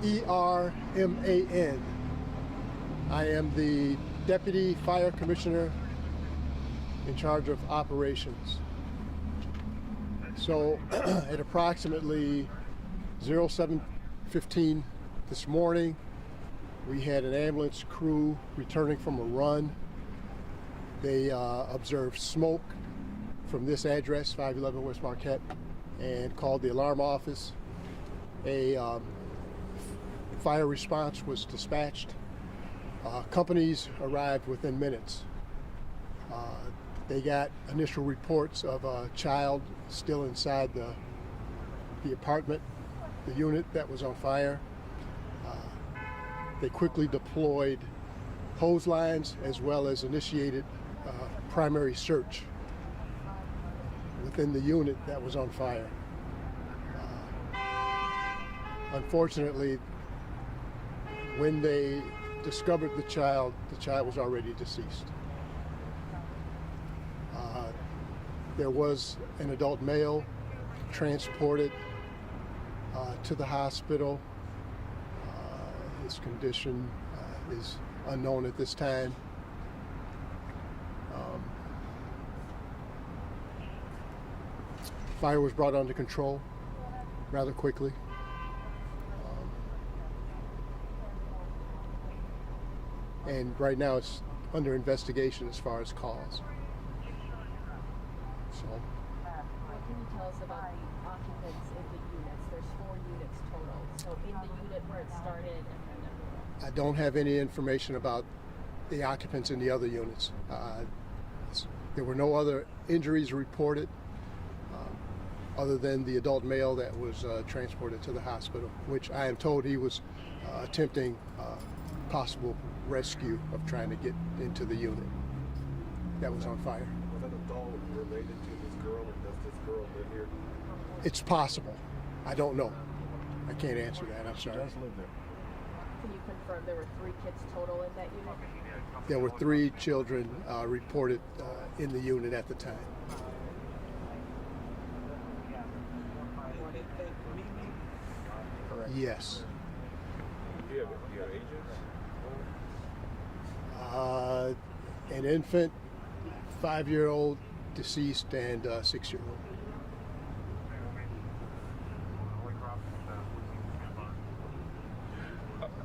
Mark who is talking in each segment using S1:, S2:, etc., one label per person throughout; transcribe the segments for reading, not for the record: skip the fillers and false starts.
S1: E-R-M-A-N. I am the Deputy Fire Commissioner in charge of operations. So at approximately 07:15 this morning, we had an ambulance crew returning from a run. They observed smoke from this address, 511 West Marquette, and called the alarm office. A fire response was dispatched. Companies arrived within minutes. They got initial reports of a child still inside the apartment, the unit that was on fire. They quickly deployed hose lines as well as initiated primary search within the unit that was on fire. Unfortunately, when they discovered the child was already deceased. There was an adult male transported to the hospital. His condition is unknown at this time. Fire was brought under control rather quickly. And right now it's under investigation as far as cause. So.
S2: What can you tell us about the occupants in the units? There's 4 units total. So in the unit where it started and then everywhere.
S1: I don't have any information about the occupants in the other units. There were no other injuries reported other than the adult male that was transported to the hospital, which I am told he was attempting possible rescue of trying to get into the unit that was on fire.
S3: Was that adult related to this girl, or does this girl live here?
S1: It's possible. I don't know. I can't answer that. I'm sorry.
S3: She does live there.
S2: Can you confirm there were 3 kids total in that unit?
S1: There were 3 children reported in the unit at the time.
S3: Correct.
S1: Yes.
S3: Do you have agents?
S1: An infant, 5-year-old deceased, and 6-year-old.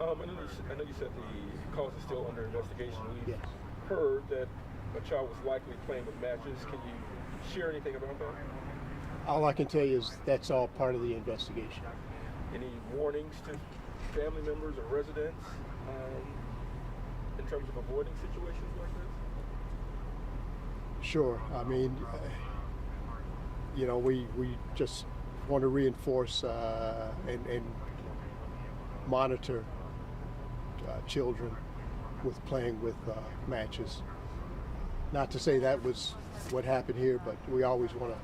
S4: I know you said the cause is still under investigation. We've
S1: Yes.
S4: heard that a child was likely playing with matches. Can you share anything about that?
S1: All I can tell you is that's all part of the investigation.
S4: Any warnings to family members or residents in terms of avoiding situations like this?
S1: Sure. I mean, we just want to reinforce and monitor children with playing with matches. Not to say that was what happened here, but we always want to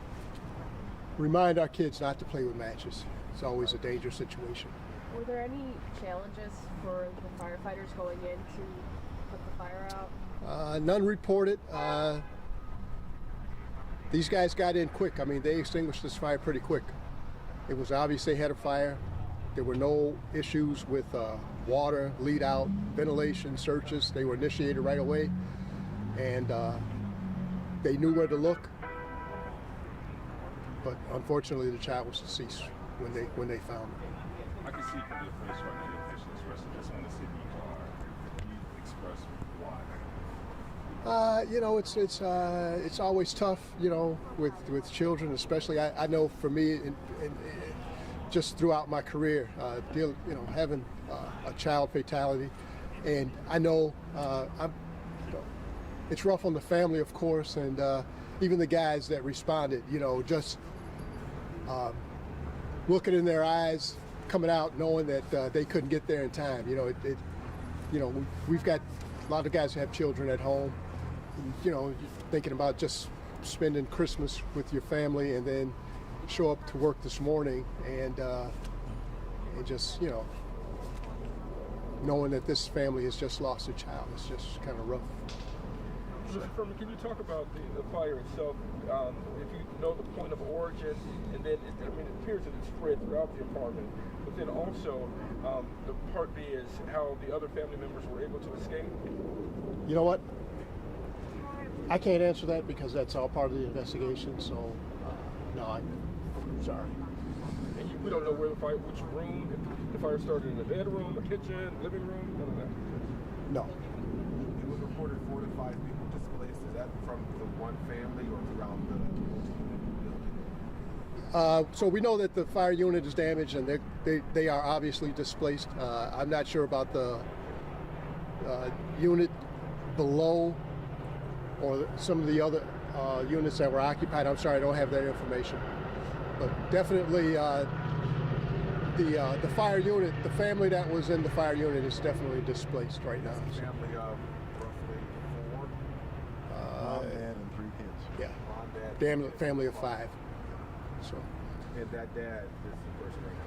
S1: remind our kids not to play with matches. It's always a dangerous situation.
S2: Were there any challenges for the firefighters going in to put the fire out?
S1: None reported. These guys got in quick. I mean, they extinguished this fire pretty quick. It was obvious they had a fire. There were no issues with water, lead out, ventilation, searches. They were initiated right away, and they knew where to look. But unfortunately, the child was deceased when they found him.
S5: I can see from your face right now, your facial expression, just want to see you are. Can you express why?
S1: It's always tough, with children, especially. I know for me, just throughout my career, having a child fatality, and I know it's rough on the family, of course, and even the guys that responded. Just looking in their eyes, coming out, knowing that they couldn't get there in time. We've got a lot of guys who have children at home. Thinking about just spending Christmas with your family and then show up to work this morning and just knowing that this family has just lost a child. It's just kind of rough.
S4: Mr. Furman, can you talk about the fire itself? If you know the point of origin, and then it appears that it spread throughout the apartment. Was then also, the part B is how the other family members were able to escape.
S1: You know what? I can't answer that because that's all part of the investigation. So, no, I'm sorry.
S4: And we don't know where the fire, which room, if the fire started in the bedroom, a kitchen, living room, none of that.
S1: No.
S3: It was reported 4 to 5 people displaced. Is that from the one family or throughout the building?
S1: So we know that the fire unit is damaged and they are obviously displaced. I'm not sure about the unit below or some of the other units that were occupied. I'm sorry, I don't have that information. But definitely the fire unit, the family that was in the fire unit is definitely displaced right now.
S3: It's a family of roughly 4.
S6: Mom, dad, and 3 kids.
S1: Yeah,
S3: Mom, dad,
S1: family of 5. So.
S3: and that dad is the person right now.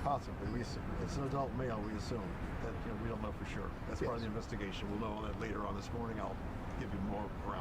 S6: Possibly. It's an adult male, we assume. That, we don't know for sure. That's part of the investigation. We'll know that later on this morning. I'll give you more ground.